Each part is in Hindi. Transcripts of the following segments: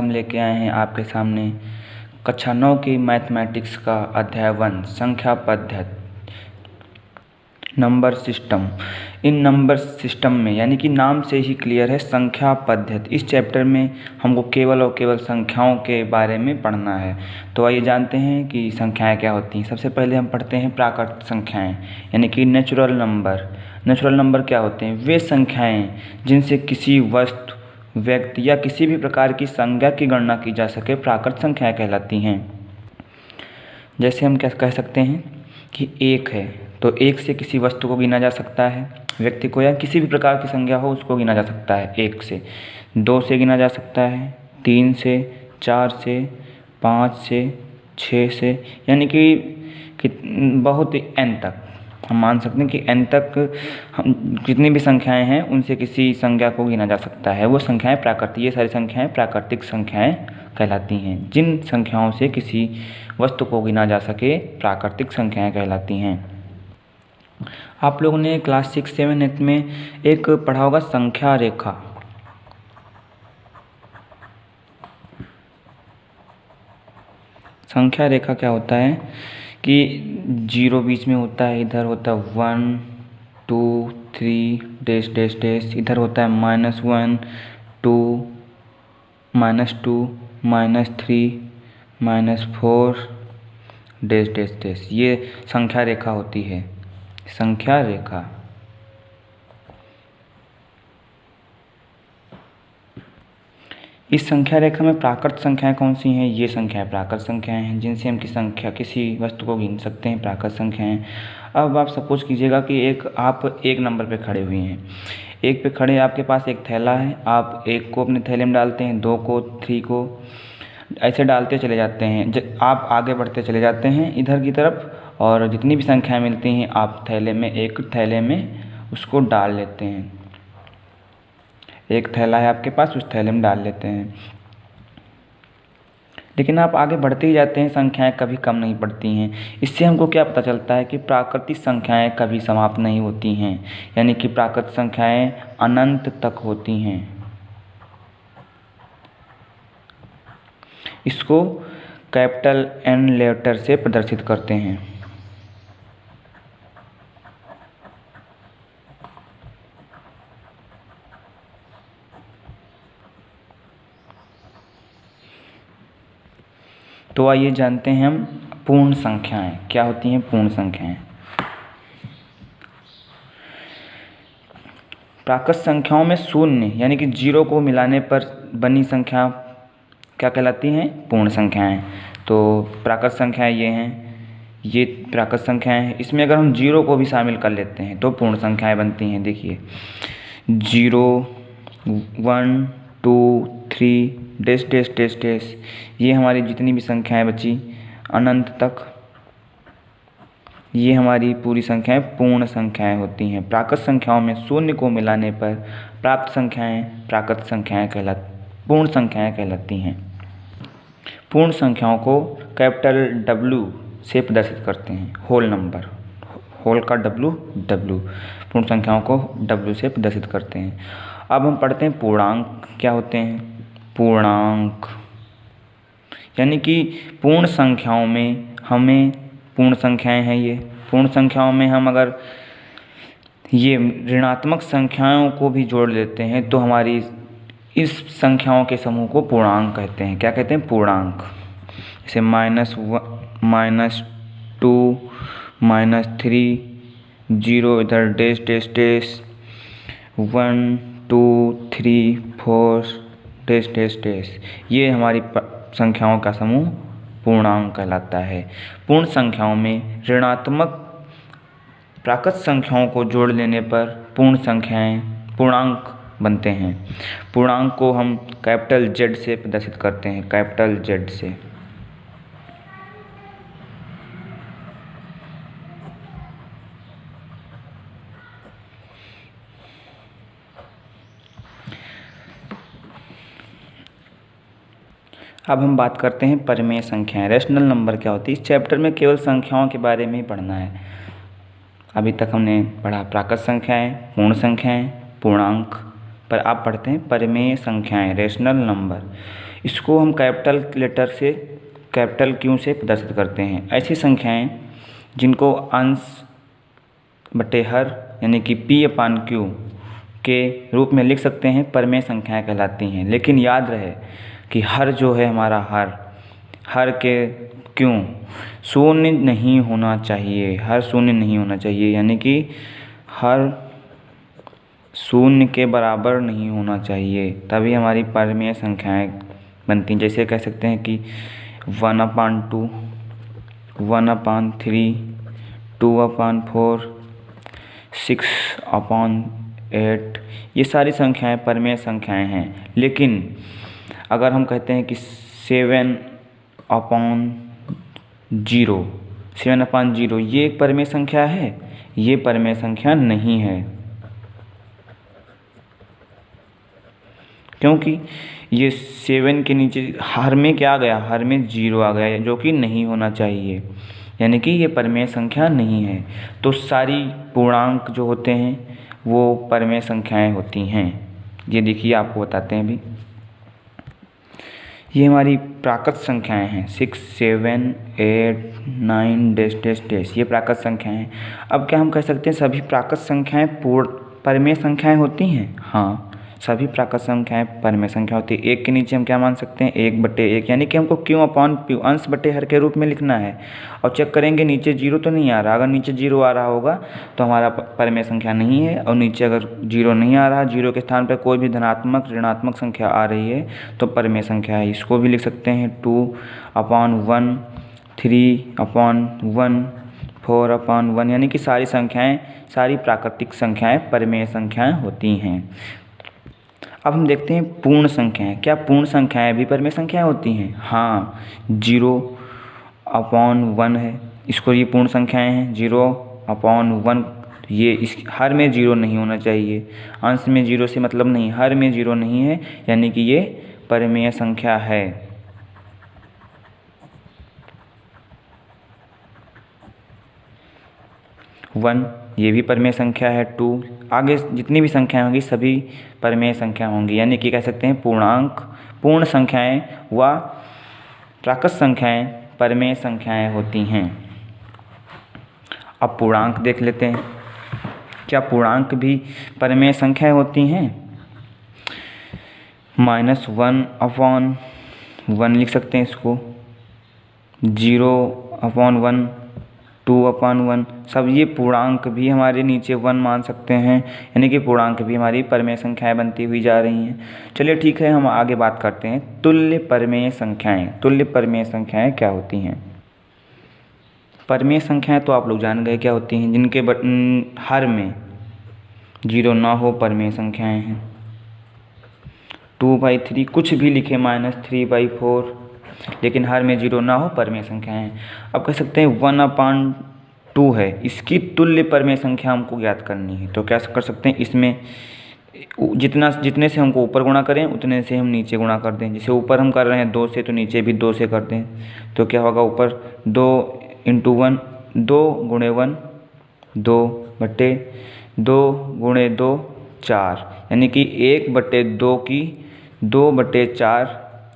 हम लेके आए हैं आपके सामने कक्षा 9 की मैथमेटिक्स का अध्याय 1 संख्या पद्धति नंबर सिस्टम। इन नंबर सिस्टम में यानी कि नाम से ही क्लियर है संख्या पद्धति। इस चैप्टर में हमको केवल और केवल संख्याओं के बारे में पढ़ना है। तो आइए जानते हैं कि संख्याएं क्या होती हैं। सबसे पहले हम पढ़ते हैं प्राकृत संख्याएं यानी कि नेचुरल नंबर। नेचुरल नंबर क्या होते हैं? वे संख्याएं जिनसे किसी वस्तु, व्यक्ति या किसी भी प्रकार की संख्या की गणना की जा सके प्राकृत संख्याएं कहलाती हैं। जैसे हम क्या कह सकते हैं कि एक है तो एक से किसी वस्तु को गिना जा सकता है, व्यक्ति को या किसी भी प्रकार की संख्या हो उसको गिना जा सकता है एक से। दो से गिना जा सकता है, तीन से, चार से, पाँच से, छः से, यानी कि बहुत n तक हम मान सकते हैं कि n तक हम जितनी भी संख्याएं हैं उनसे किसी संख्या को गिना जा सकता है। वो संख्याएं प्राकृतिक, ये सारी संख्याएं प्राकृतिक संख्याएं कहलाती हैं। जिन संख्याओं से किसी वस्तु को गिना जा सके प्राकृतिक संख्याएं कहलाती हैं। आप लोगों ने क्लास 6, 7, 8 में एक पढ़ा होगा संख्या रेखा। संख्या रेखा क्या होता है कि जीरो बीच में होता है, इधर होता है 1 2 3 डैश डैश डैश, इधर होता है -1 2 -2 -3 -4 डैश डैश डैश। ये संख्या रेखा होती है, संख्या रेखा। इस संख्या रेखा में प्राकृत संख्याएं कौन सी हैं? ये संख्याएं प्राकृत संख्याएं हैं जिनसे हम किसी वस्तु को गिन सकते हैं, प्राकृत संख्याएं। अब आप सपोज कीजिएगा कि आप एक नंबर पे खड़े हुए हैं। एक पे खड़े आपके पास एक थैला है, आप एक को अपने थैले में डालते हैं, दो को, 3 को, ऐसे डालते चले जाते हैं। आप आगे बढ़ते चले जाते हैं इधर की तरफ और जितनी भी संख्याएं मिलती हैं आप एक थैले में उसको डाल लेते हैं। एक थैला है आपके पास, उस थैले में डाल लेते हैं। लेकिन आप आगे बढ़ते ही जाते हैं, संख्याएं कभी कम नहीं पड़ती हैं। इससे हमको क्या पता चलता है कि प्राकृतिक संख्याएं कभी समाप्त नहीं होती हैं, यानी कि प्राकृतिक संख्याएं अनंत तक होती हैं। इसको कैपिटल N लेटर से प्रदर्शित करते हैं। तो आइए जानते हैं हम पूर्ण संख्याएं क्या होती हैं। पूर्ण संख्याएं प्राकृत संख्याओं में शून्य यानी कि जीरो को मिलाने पर बनी संख्या क्या कहलाती हैं? पूर्ण संख्याएं। तो प्राकृत संख्याएं ये हैं, ये प्राकृत संख्याएं हैं। इसमें अगर हम जीरो को भी शामिल कर लेते हैं तो पूर्ण संख्याएं बनती हैं। देखिए 0 1 2 3 डैश डैश डैश डैश, ये हमारी जितनी भी संख्याएं बची अनंत तक, ये हमारी पूरी संख्याएं पूर्ण संख्याएं होती हैं। प्राकृत संख्याओं में शून्य को मिलाने पर प्राप्त संख्याएं प्राकृत संख्याएं पूर्ण संख्याएं कहलाती हैं। पूर्ण संख्याओं को कैपिटल W से प्रदर्शित करते हैं। होल नंबर, होल का W पूर्ण संख्याओं को W से प्रदर्शित करते हैं। अब हम पढ़ते हैं पूर्णांक क्या होते हैं। पूर्णांक यानी कि पूर्ण संख्याओं में हमें पूर्ण संख्याएं हैं, ये पूर्ण संख्याओं में हम अगर ये ऋणात्मक संख्याओं को भी जोड़ लेते हैं तो हमारी इस संख्याओं के समूह को पूर्णांक कहते हैं। क्या कहते हैं? पूर्णांक। जैसे -1 -2 -3 0 इधर dash dash dash 1 2 3 4 dash dash dash, ये हमारी संख्याओं का समूह पूर्णांक कहलाता है। पूर्ण संख्याओं में ऋणात्मक प्राकृत संख्याओं को जोड़ लेने पर पूर्णांक बनते हैं। पूर्णांक को हम कैपिटल Z से प्रदर्शित करते हैं, कैपिटल Z से। अब हम बात करते हैं परिमेय संख्याएं, रैशनल नंबर क्या होती है। इस चैप्टर में केवल संख्याओं के बारे में ही पढ़ना है। अभी तक हमने पढ़ा प्राकृत संख्याएं, पूर्ण संख्याएं, पूर्णांक, पर आप पढ़ते हैं परिमेय संख्याएं, रैशनल नंबर। इसको हम कैपिटल लेटर से, कैपिटल क्यू से प्रदर्शित करते हैं। ऐसी संख्याएं जिनको अंश बटे हर यानी कि P/Q के रूप में लिख सकते हैं परिमेय संख्याएं कहलाती हैं। लेकिन याद रहे कि हर जो है हमारा हर के क्यों शून्य नहीं होना चाहिए, हर शून्य नहीं होना चाहिए, यानी कि हर शून्य के बराबर नहीं होना चाहिए, तभी हमारी परिमेय संख्याएं बनती हैं। जैसे कह सकते हैं कि 1/2, 1/3, 2/4, 6/8, ये सारी संख्याएं परिमेय संख्याएं हैं। लेकिन अगर हम कहते हैं कि 7/0 ये एक परिमेय संख्या है, ये परिमेय संख्या नहीं है, क्योंकि ये 7 के नीचे हर में क्या आ गया, हर में 0 आ गया, जो कि नहीं होना चाहिए, यानी कि ये परिमेय संख्या नहीं है। तो सारी पूर्णांक जो होते हैं वो परिमेय संख्याएं होती हैं। ये देखिए आपको बताते हैं अभी। ये हमारी प्राकृत संख्याएं हैं 6, 7, 8, 9 डैश, ये प्राकृत संख्याएं हैं। अब क्या हम कह सकते हैं सभी प्राकृत संख्याएं परिमेय संख्याएं होती हैं? हाँ, सभी प्राकृत संख्याएं परिमेय संख्या होती है। एक के नीचे हम क्या मान सकते हैं, 1/1, यानी कि हमको Q/P अंश बटे हर के रूप में लिखना है। और चेक करेंगे नीचे 0 तो नहीं आ रहा। अगर नीचे 0 आ रहा होगा तो हमारा परिमेय संख्या नहीं है, और नीचे अगर 0 नहीं आ रहा, 0 के स्थान पर कोई भी धनात्मक ऋणात्मक संख्या आ रही है तो परिमेय संख्या है। इसको भी लिख सकते हैं 2/1, 3/1, 4/1, यानी कि सारी संख्याएं, सारी प्राकृतिक संख्याएं परिमेय संख्याएं होती हैं। अब हम देखते हैं पूर्ण संख्याएं। क्या पूर्ण संख्याएं भी परिमेय संख्याएं होती हैं? हाँ, 0/1 है, इसको ये पूर्ण संख्याएं हैं। 0/1 ये इस हर में 0 नहीं होना चाहिए, अंश में 0 से मतलब नहीं, हर में 0 नहीं है, यानी कि ये परिमेय संख्या है। 1 ये भी परिमेय संख्या है। 2 आगे जितनी भी संख्याएं होंगी सभी परिमेय संख्या होंगी, यानी कि कह सकते हैं पूर्णांक, पूर्ण संख्याएं व प्राकृत संख्याएं परिमेय संख्याएं होती हैं। अब पूर्णांक देख लेते हैं। क्या पूर्णांक भी परिमेय संख्याएं होती हैं? -1/1 लिख सकते हैं इसको, 0/1, 2/1, सब ये पूर्णांक भी हमारे नीचे 1 मान सकते हैं, यानी कि पूर्णांक भी हमारी परिमेय संख्याएं बनती हुई जा रही हैं। चलिए ठीक है, हम आगे बात करते हैं तुल्य परिमेय संख्याएं। तुल्य परिमेय संख्याएं क्या होती हैं? परिमेय संख्याएं तो आप लोग जान गए क्या होती हैं, जिनके हर में 0 ना हो, परिमेय संख्याएं हैं। 2/3 कुछ भी लिखे, -3/4, लेकिन हर में 0 ना हो, परिमेय संख्याएं हैं। अब कह सकते हैं 1/2 है, इसकी तुल्य परिमेय संख्या हमको ज्ञात करनी है। तो क्या कर सकते हैं, इसमें जितने से हमको ऊपर गुणा करें उतने से हम नीचे गुणा कर दें। जैसे ऊपर हम कर रहे हैं 2 से, तो नीचे भी 2 से कर दें। तो क्या होगा, ऊपर 2 × 1, 2 × 1, 2/2 × 2 4, यानी कि 1/2 की 2/4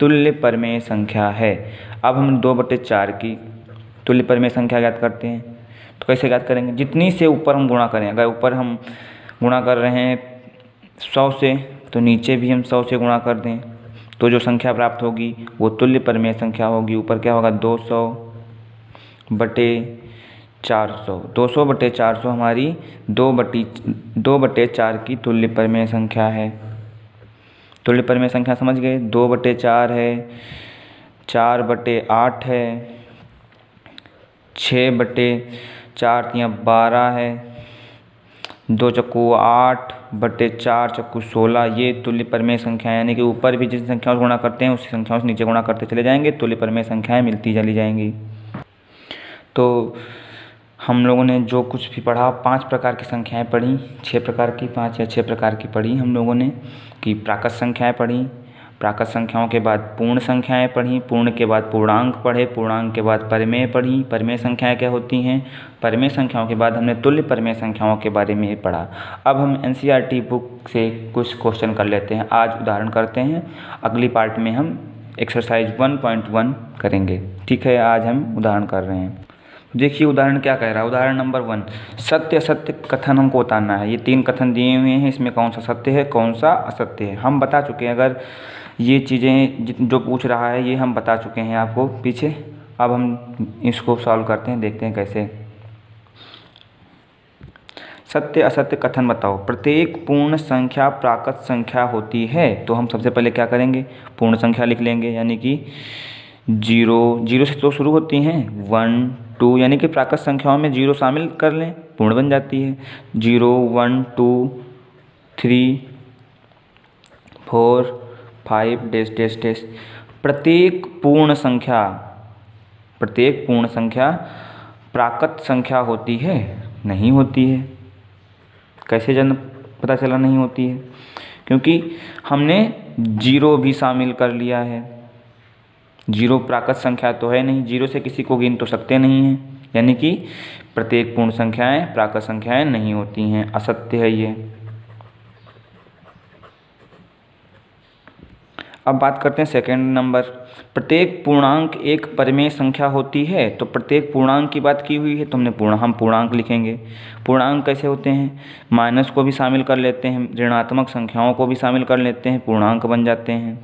तुल्य परिमेय संख्या है। अब हम 2/4 की तुल्य परिमेय संख्या ज्ञात करते हैं। तो कैसे ज्ञात करेंगे, जितनी से ऊपर हम गुणा करें, अगर ऊपर हम गुणा कर रहे हैं 100 से, तो नीचे भी हम 100 से गुणा कर दें, तो जो संख्या प्राप्त होगी वो तुल्य परिमेय संख्या होगी। ऊपर क्या होगा, 200/400, 200/400 हमारी 2/4 की तुल्य परिमेय संख्या है। तुल्य परिमेय संख्या समझ गए, 2/4 है, 4/8 है, 6/4 12 है, 2 चक्कू 8, 4 चक्कू 16, ये तुल्य परिमेय संख्या है। यानी कि ऊपर भी जिस संख्याओं से गुणा करते हैं उसी संख्याओं से नीचे गुणा करते चले जाएंगे, तुल्य परिमेय संख्याएं मिलती चली जाएंगी। तो हम लोगों ने जो कुछ भी पढ़ा, 5 प्रकार की संख्याएं पढ़ी, 6 प्रकार की, 5 या 6 प्रकार की पढ़ी हम लोगों ने, कि प्राकृत संख्याएं पढ़ी, प्राकृत संख्याओं के बाद पूर्ण संख्याएं पढ़ी, पूर्ण के बाद पूर्णांक पढ़े, पूर्णांक के बाद परिमेय पढ़ी, परिमेय संख्याएं क्या होती हैं, परिमेय संख्याओं के बाद हमने तुल्य परिमेय संख्याओं के बारे में पढ़ा। अब हम NCERT बुक से कुछ क्वेश्चन कर लेते हैं, आज उदाहरण करते हैं, अगली पार्ट में हम एक्सरसाइज 1.1 करेंगे। ठीक है, आज हम उदाहरण कर रहे हैं। देखिए उदाहरण क्या कह रहा है। उदाहरण नंबर 1, सत्य असत्य कथन हमको बताना है। ये 3 कथन दिए हुए हैं, इसमें कौन सा सत्य है कौन सा असत्य है हम बता चुके हैं। अगर ये चीज़ें जो पूछ रहा है ये हम बता चुके हैं आपको पीछे। अब हम इसको सॉल्व करते हैं, देखते हैं कैसे। सत्य असत्य कथन बताओ। प्रत्येक पूर्ण संख्या प्राकृत संख्या होती है। तो हम सबसे पहले क्या करेंगे, पूर्ण संख्या लिख लेंगे, यानी कि 0 से तो शुरू होती हैं, 1 2, यानी कि प्राकृत संख्याओं में 0 शामिल कर लें, पूर्ण बन जाती है। 0 1 2 3 4 5 डैश डैश डैश। प्रत्येक पूर्ण संख्या प्राकृत संख्या होती है, नहीं होती है। कैसे पता चला नहीं होती है? क्योंकि हमने 0 भी शामिल कर लिया है। 0 प्राकृत संख्या तो है नहीं, 0 से किसी को गिन तो सकते नहीं हैं, यानी कि प्रत्येक पूर्ण संख्याएं प्राकृत संख्याएं नहीं होती हैं, असत्य है ये। अब बात करते हैं सेकंड नंबर। प्रत्येक पूर्णांक एक परिमेय संख्या होती है। तो प्रत्येक पूर्णांक की बात की हुई है तो हम पूर्णांक लिखेंगे। पूर्णांक कैसे होते हैं, माइनस को भी शामिल कर लेते हैं, ऋणात्मक संख्याओं को भी शामिल कर लेते हैं, पूर्णांक बन जाते हैं।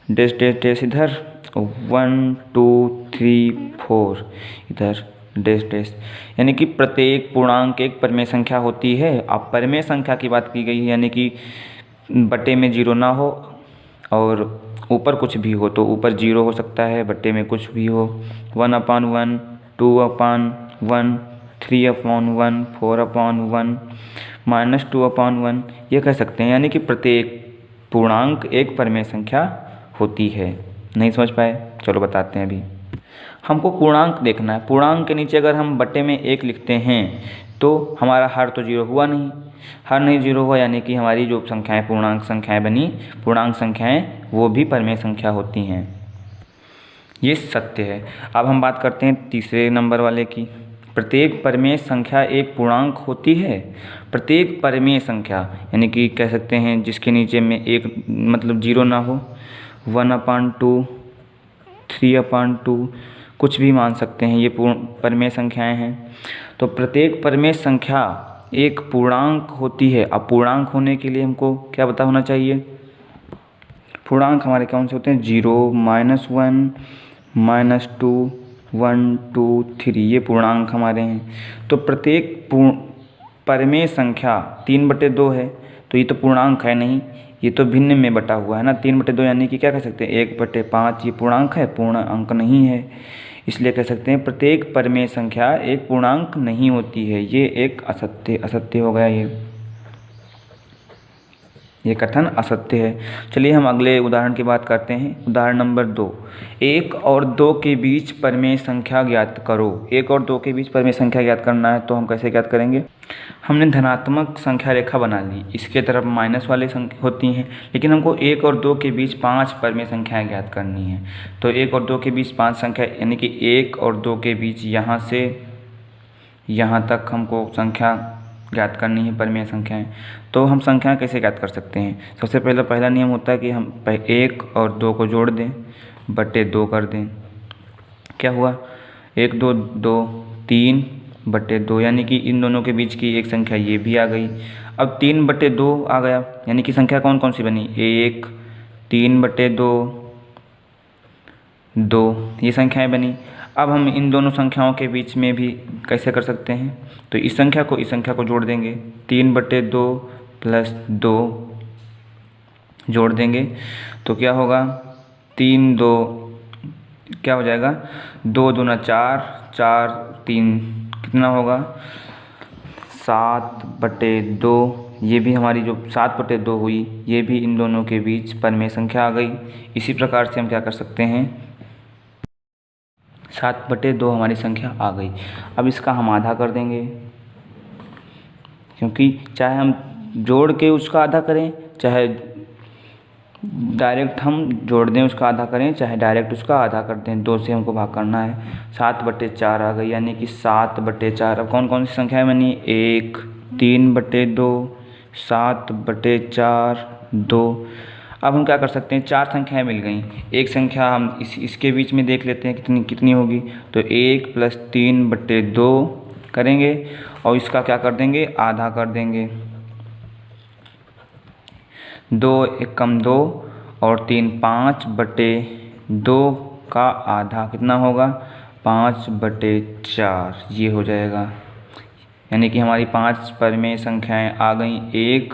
डैश डैश डैश इधर 1 2 3 4 इधर डैश डैश, यानी कि प्रत्येक पूर्णांक एक परिमेय संख्या होती है। अब परिमेय संख्या की बात की गई है, यानी कि बटे में 0 ना हो और ऊपर कुछ भी हो, तो ऊपर 0 हो सकता है, बटे में कुछ भी हो। 1/1 2/1 3/1 4/1 -2/1 ये कह सकते हैं, यानी कि प्रत्येक पूर्णांक एक परिमेय संख्या होती है। नहीं समझ पाए? चलो बताते हैं अभी। हमको पूर्णांक देखना है। पूर्णांक के नीचे अगर हम बटे में 1 लिखते हैं तो हमारा हर तो 0 हुआ नहीं, हर नहीं 0 हुआ, यानी कि हमारी जो संख्याएं पूर्णांक संख्याएं बनी, पूर्णांक संख्याएं वो भी परिमेय संख्या होती हैं। ये सत्य है। अब हम बात करते हैं तीसरे नंबर वाले की। प्रत्येक परिमेय संख्या एक पूर्णांक होती है। प्रत्येक परिमेय संख्या यानी कि कह सकते हैं जिसके नीचे में 1 मतलब 0 ना हो, 1/2 3/2 कुछ भी मान सकते हैं, ये परिमेय संख्याएं हैं। तो प्रत्येक परिमेय संख्या एक पूर्णांक होती है। अब पूर्णांक होने के लिए हमको क्या पता होना चाहिए? पूर्णांक हमारे कौन से होते हैं? 0 -1 -2 1 2 3, ये पूर्णांक हमारे हैं। तो प्रत्येक परिमेय संख्या 3/2 है, तो ये तो पूर्णांक है नहीं, ये तो भिन्न में बटा हुआ है ना। 3/2 यानी कि क्या कह सकते हैं? 1/5 ये पूर्णांक है, पूर्ण अंक नहीं है। इसलिए कह सकते हैं प्रत्येक परिमेय संख्या एक पूर्णांक नहीं होती है। ये एक असत्य हो गया, ये कथन असत्य है। चलिए हम अगले उदाहरण की बात करते हैं। उदाहरण नंबर 2, 1 और 2 के बीच परिमेय संख्या ज्ञात करो। 1 और 2 के बीच परिमेय संख्या ज्ञात करना है, तो हम कैसे ज्ञात करेंगे? हमने धनात्मक संख्या रेखा बना ली, इसके तरफ माइनस वाली संख्या होती हैं, लेकिन हमको 1 और 2 के बीच 5 परिमेय संख्याएं ज्ञात करनी है। तो 1 और 2 के बीच 5 संख्या, यानी कि 1 और 2 के बीच यहाँ से यहाँ तक हमको संख्या ज्ञात करनी है, परिमेय संख्याएं। तो हम संख्याएं कैसे ज्ञात कर सकते हैं? सबसे पहला नियम होता है कि हम 1 और 2 को जोड़ दें, बटे 2 कर दें। क्या हुआ? 1 2 2 3/2, यानी कि इन दोनों के बीच की एक संख्या ये भी आ गई। अब 3/2 आ गया, यानी कि संख्या कौन कौन सी बनी? 1 3/2 2, ये संख्याएं बनी। अब हम इन दोनों संख्याओं के बीच में भी कैसे कर सकते हैं? तो इस संख्या को जोड़ देंगे, 3/2 + 2 जोड़ देंगे तो क्या होगा? 3 2 क्या हो जाएगा? 2 दूना 4 4 3 कितना होगा? 7/2। ये भी हमारी जो 7/2 हुई, ये भी इन दोनों के बीच परिमेय संख्या आ गई। इसी प्रकार से हम क्या कर सकते हैं? 7/2 हमारी संख्या आ गई। अब इसका हम आधा कर देंगे, क्योंकि चाहे हम जोड़ के उसका आधा करें, चाहे डायरेक्ट हम जोड़ दें उसका आधा करें, चाहे डायरेक्ट उसका आधा कर दें, 2 से हमको भाग करना है। 7/4 आ गई, यानी कि 7/4। अब कौन कौन सी संख्याएं बनी? 1 3/2 7/4 2। अब हम क्या कर सकते हैं, 4 संख्याएं मिल गई। एक संख्या हम इसके बीच में देख लेते हैं कितनी कितनी होगी। तो 1 + 3/2 करेंगे और इसका क्या कर देंगे, आधा कर देंगे। 2 × 1 = 2 और 3 5/2 का आधा कितना होगा, 5/4 ये हो जाएगा। यानी कि हमारी 5 परिमेय संख्याएं आ गई। 1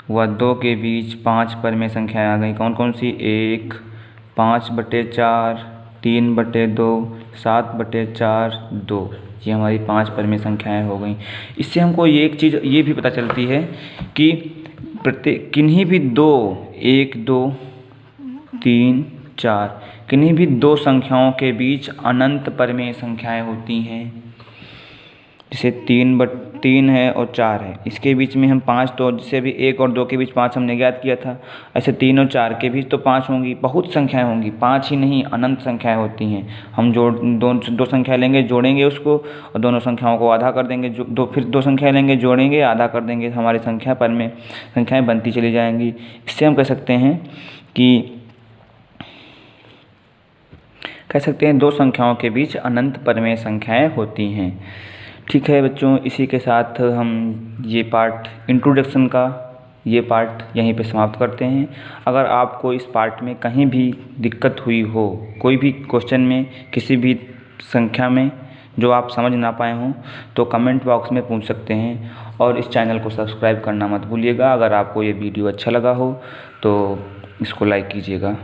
व 2 के बीच 5 परिमेय संख्याएं आ गई। कौन कौन सी, 1 5/4, 3/2, 7/4, 2। ये हमारी 5 परिमेय संख्याएं हो गई। इससे हमको एक चीज़ ये भी पता चलती है कि प्रत्येक किन्हीं भी 2, 1 2 3 4 किन्हीं भी 2 संख्याओं के बीच अनंत परिमेय संख्याएं होती हैं। जैसे 3 है और 4 है, इसके बीच में हम 5, तो जैसे भी 1 और 2 के बीच 5 हमने ज्ञात किया था, ऐसे 3 और 4 के बीच तो 5 होंगी। बहुत संख्याएं होंगी, 5 ही नहीं अनंत संख्याएं होती हैं। हम दो संख्या लेंगे, जोड़ेंगे उसको और दोनों संख्याओं को आधा कर देंगे। फिर 2 संख्या लेंगे, जोड़ेंगे, आधा कर देंगे, हमारी संख्या पर में संख्याएं बनती चली जाएंगी। इससे हम कह सकते हैं 2 संख्याओं के बीच अनंत परिमेय संख्याएं होती हैं। ठीक है बच्चों, इसी के साथ हम ये पार्ट इंट्रोडक्शन का ये पार्ट यहीं पे समाप्त करते हैं। अगर आपको इस पार्ट में कहीं भी दिक्कत हुई हो, कोई भी क्वेश्चन में किसी भी संख्या में जो आप समझ ना पाए हों, तो कमेंट बॉक्स में पूछ सकते हैं। और इस चैनल को सब्सक्राइब करना मत भूलिएगा। अगर आपको ये वीडियो अच्छा लगा हो तो इसको लाइक कीजिएगा।